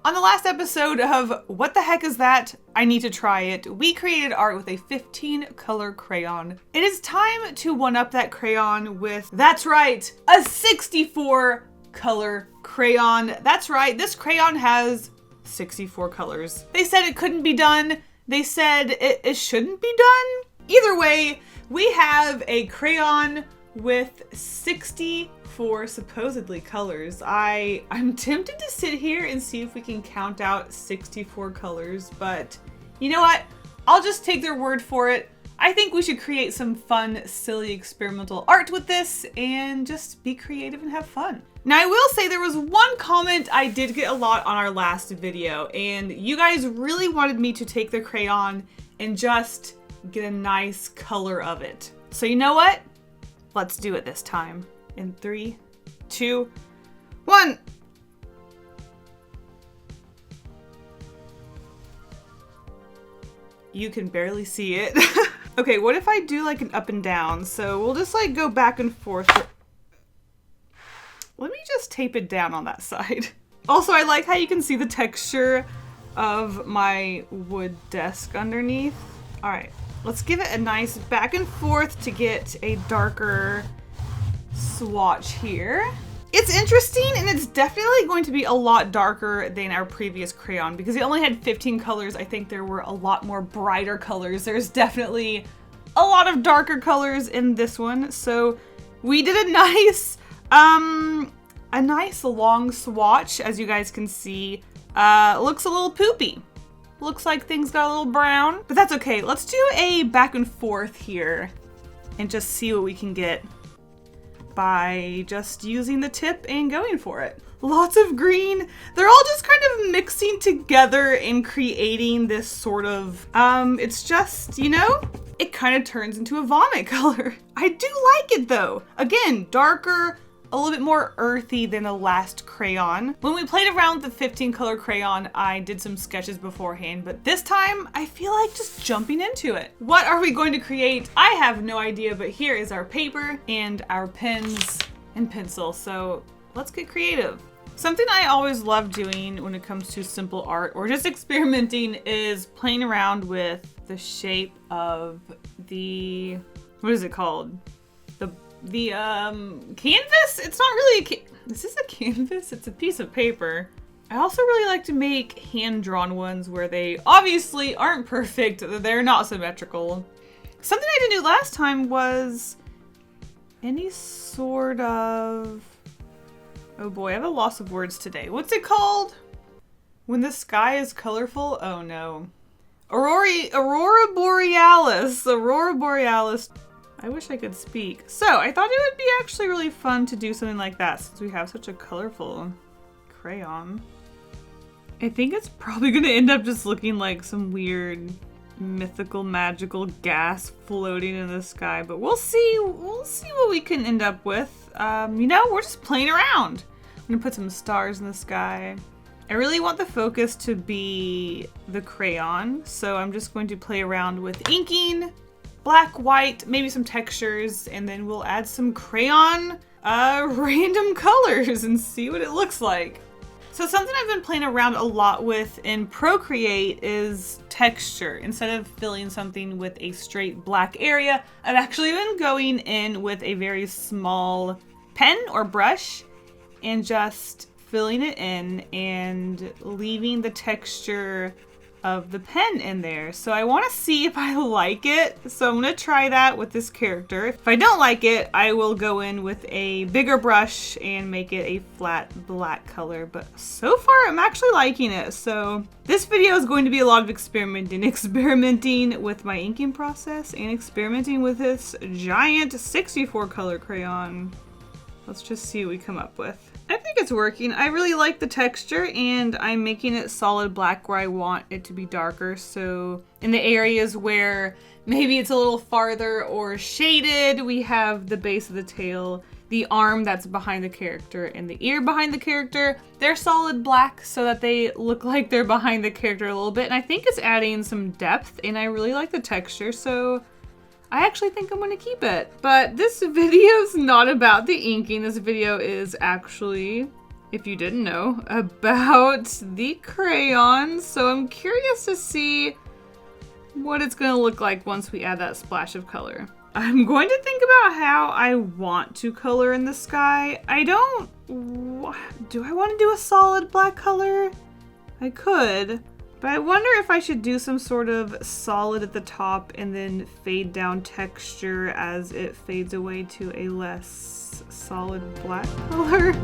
On the last episode of What the Heck Is That? I Need to Try It, we created art with a 15 color crayon. It is time to one-up that crayon with, that's right, a 64 color crayon. That's right, this crayon has 64 colors. They said it couldn't be done. They said it shouldn't be done. Either way, we have a crayon with 64 supposedly colors. I'm tempted to sit here and see if we can count out 64 colors, but you know what? I'll just take their word for it. I think we should create some fun, silly, experimental art with this and just be creative and have fun. Now, I will say there was one comment I did get a lot on our last video, and you guys really wanted me to take the crayon and just get a nice color of it. So you know what? Let's do it this time. In 3, 2, 1. You can barely see it. Okay, what if I do like an up and down? So we'll just like go back and forth. Let me just tape it down on that side. Also, I like how you can see the texture of my wood desk underneath. All right. Let's give it a nice back and forth to get a darker swatch here. It's interesting, and it's definitely going to be a lot darker than our previous crayon because it only had 15 colors. I think there were a lot more brighter colors. There's definitely a lot of darker colors in this one. So we did a nice long swatch, as you guys can see. Looks a little poopy. Looks like things got a little brown, but that's okay. Let's do a back and forth here and just see what we can get by just using the tip and going for it. Lots of green. They're all just kind of mixing together and creating this sort of, it's just, you know, it kind of turns into a vomit color. I do like it though. Again, darker, a little bit more earthy than the last crayon. When we played around with the 15 color crayon, I did some sketches beforehand, but this time I feel like just jumping into it. What are we going to create? I have no idea, but here is our paper and our pens and pencil. So let's get creative. Something I always love doing when it comes to simple art or just experimenting is playing around with the shape of the, what is it called? The canvas? It's not really is this a canvas? It's a piece of paper. I also really like to make hand-drawn ones where they obviously aren't perfect. They're not symmetrical. Something I didn't do last time was any sort of, oh boy, I have a loss of words today. What's it called? When the sky is colorful? Oh no. Aurora Borealis. Aurora Borealis. I wish I could speak. So I thought it would be actually really fun to do something like that since we have such a colorful crayon. I think it's probably gonna end up just looking like some weird mythical magical gas floating in the sky, but we'll see what we can end up with. You know, we're just playing around. I'm gonna put some stars in the sky. I really want the focus to be the crayon, so I'm just going to play around with inking, black, white, maybe some textures, and then we'll add some crayon random colors and see what it looks like. So something I've been playing around a lot with in Procreate is texture. Instead of filling something with a straight black area, I've actually been going in with a very small pen or brush and just filling it in and leaving the texture of the pen in there. So I want to see if I like it. So I'm going to try that with this character. If I don't like it, I will go in with a bigger brush and make it a flat black color. But so far I'm actually liking it. So this video is going to be a lot of experimenting with my inking process and experimenting with this giant 64 color crayon. Let's just see what we come up with. I think it's working. I really like the texture and I'm making it solid black where I want it to be darker. So in the areas where maybe it's a little farther or shaded, we have the base of the tail, the arm that's behind the character, and the ear behind the character. They're solid black so that they look like they're behind the character a little bit. And I think it's adding some depth and I really like the texture. So I actually think I'm going to keep it. But this video is not about the inking. This video is actually if you didn't know, about the crayon. So I'm curious to see what it's gonna look like once we add that splash of color. I'm going to think about how I want to color in the sky. Do I want to do a solid black color? I could, but I wonder if I should do some sort of solid at the top and then fade down texture as it fades away to a less solid black color.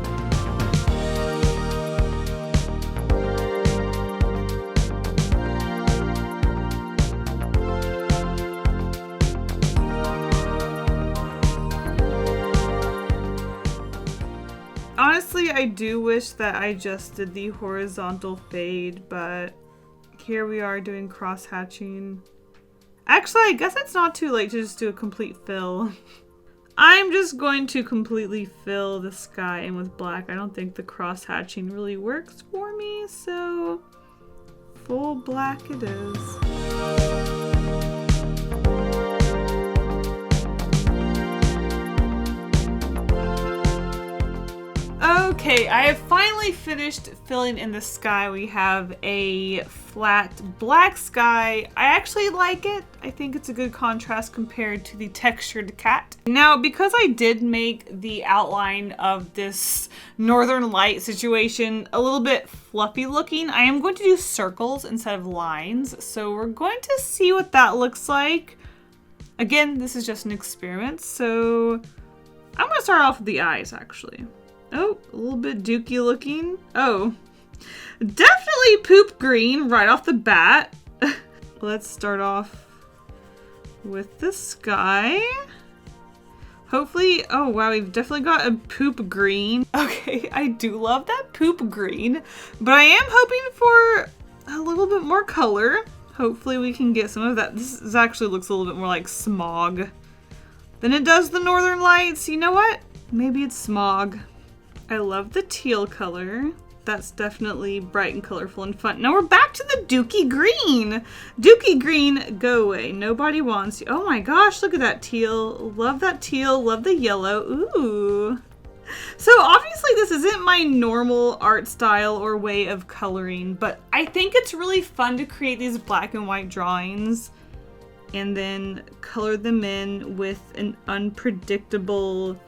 Honestly, I do wish that I just did the horizontal fade, but here we are doing cross-hatching. Actually, I guess it's not too late to just do a complete fill. I'm just going to completely fill the sky in with black. I don't think the cross-hatching really works for me, so full black it is. Okay, I have finally finished filling in the sky. We have a flat black sky. I actually like it. I think it's a good contrast compared to the textured cat. Now, because I did make the outline of this northern light situation a little bit fluffy looking, I am going to do circles instead of lines. So we're going to see what that looks like. Again, this is just an experiment. So I'm going to start off with the eyes, actually. Oh, a little bit dookie looking. Oh, definitely poop green right off the bat. Let's start off with the sky. Hopefully, oh wow, we've definitely got a poop green. Okay, I do love that poop green, but I am hoping for a little bit more color. Hopefully we can get some of that. This actually looks a little bit more like smog than it does the northern lights. You know what? Maybe it's smog. I love the teal color. That's definitely bright and colorful and fun. Now we're back to the dookie green. Dookie green, go away. Nobody wants you. Oh my gosh, look at that teal. Love that teal, love the yellow. Ooh. So obviously this isn't my normal art style or way of coloring, but I think it's really fun to create these black and white drawings and then color them in with an unpredictable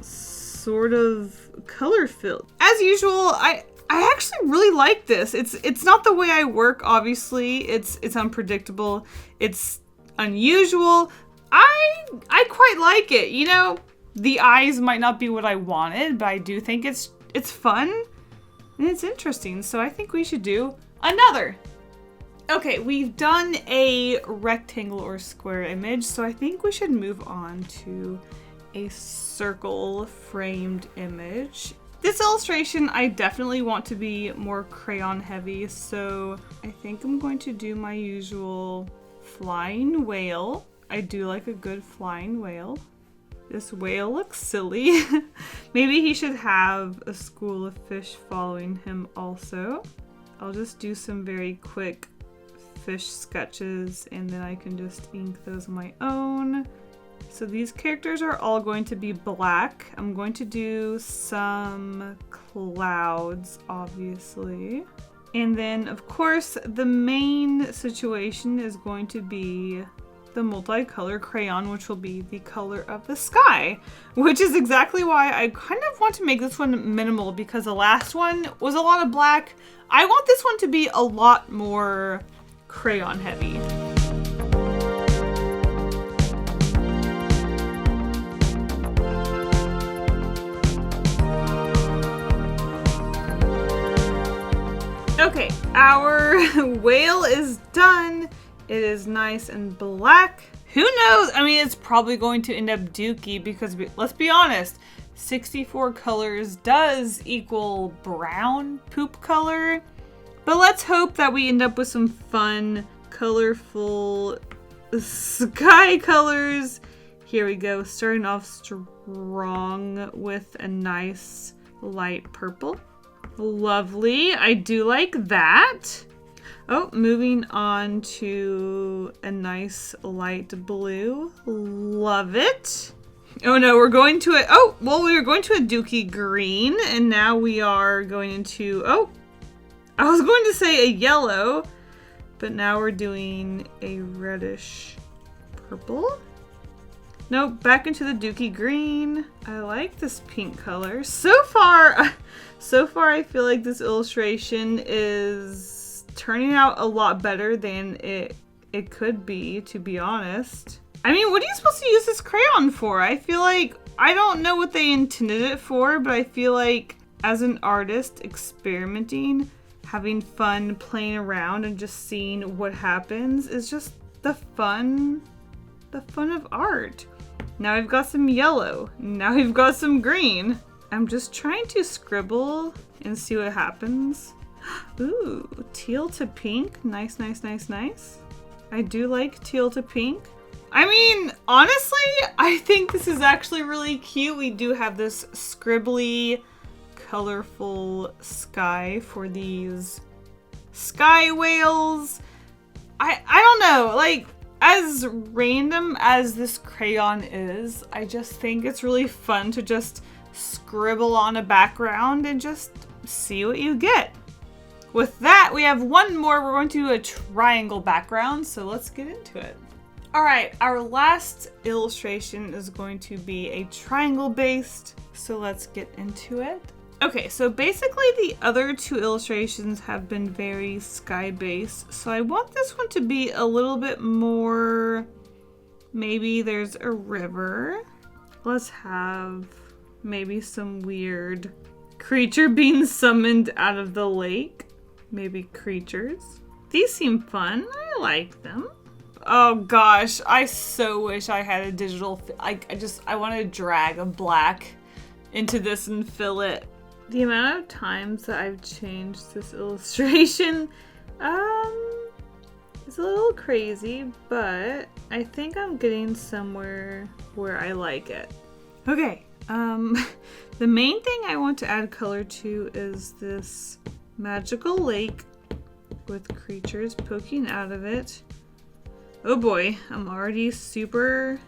sort of color fill. As usual, I actually really like this. It's not the way I work, obviously. It's unpredictable. It's unusual. I quite like it. You know, the eyes might not be what I wanted, but I do think it's fun and it's interesting. So I think we should do another. Okay, we've done a rectangle or square image, so I think we should move on to a circle framed image. This illustration, I definitely want to be more crayon heavy, so I think I'm going to do my usual flying whale. I do like a good flying whale. This whale looks silly. Maybe he should have a school of fish following him also. I'll just do some very quick fish sketches and then I can just ink those on my own. So these characters are all going to be black. I'm going to do some clouds, obviously. And then, of course, the main situation is going to be the multicolor crayon, which will be the color of the sky, which is exactly why I kind of want to make this one minimal, because the last one was a lot of black. I want this one to be a lot more crayon heavy. Okay, our whale is done. It is nice and black. Who knows? I mean, it's probably going to end up dookie because, let's be honest, 64 colors does equal brown poop color. But let's hope that we end up with some fun, colorful sky colors. Here we go, starting off strong with a nice light purple. Lovely, I do like that. Oh, moving on to a nice light blue. Love it. Oh no, we're going to a, oh, well, we were going to a dookie green, and now we are going into, oh, I was going to say a yellow, but now we're doing a reddish purple. Nope, back into the dookie green. I like this pink color. So far I feel like this illustration is turning out a lot better than it could be, to be honest. I mean, what are you supposed to use this crayon for? I feel like, I don't know what they intended it for, but I feel like as an artist experimenting, having fun playing around and just seeing what happens is just the fun of art. Now we've got some yellow. Now we've got some green. I'm just trying to scribble and see what happens. Ooh, teal to pink. Nice, nice, nice, nice. I do like teal to pink. I mean, honestly, I think this is actually really cute. We do have this scribbly, colorful sky for these sky whales. I don't know, like, as random as this crayon is, I just think it's really fun to just scribble on a background and just see what you get. With that, we have one more. We're going to do a triangle background, so let's get into it. All right, our last illustration is going to be a triangle based, so let's get into it. Okay, so basically the other two illustrations have been very sky based, so I want this one to be a little bit more, maybe there's a river. Let's have maybe some weird creature being summoned out of the lake. Maybe creatures. These seem fun, I like them. Oh gosh, I so wish I had a digital, I want to drag a black into this and fill it. The amount of times that I've changed this illustration is a little crazy, but I think I'm getting somewhere where I like it. Okay, the main thing I want to add color to is this magical lake with creatures poking out of it. Oh boy, I'm already super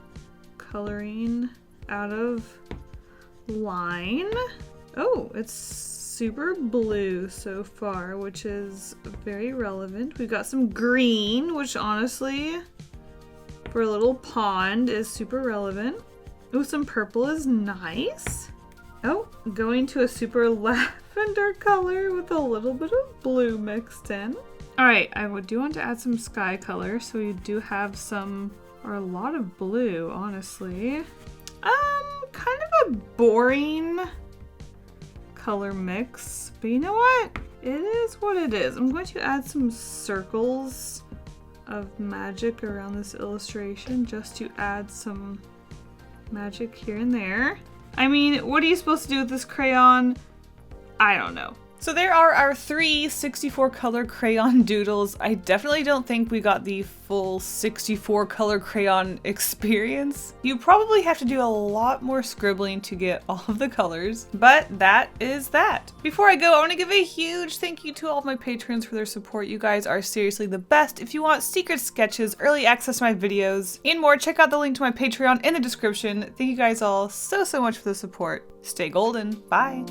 coloring out of line. Oh, it's super blue so far, which is very relevant. We've got some green, which honestly, for a little pond, is super relevant. Oh, some purple is nice. Oh, going to a super lavender color with a little bit of blue mixed in. All right, I do want to add some sky color, so we do have some, or a lot of blue, honestly. Kind of a boring color mix, but you know what? It is what it is. I'm going to add some circles of magic around this illustration just to add some magic here and there. I mean, what are you supposed to do with this crayon? I don't know. So there are our 3 64 color crayon doodles. I definitely don't think we got the full 64 color crayon experience. You probably have to do a lot more scribbling to get all of the colors, but that is that. Before I go, I want to give a huge thank you to all of my patrons for their support. You guys are seriously the best. If you want secret sketches, early access to my videos, and more, check out the link to my Patreon in the description. Thank you guys all so much for the support. Stay golden. Bye.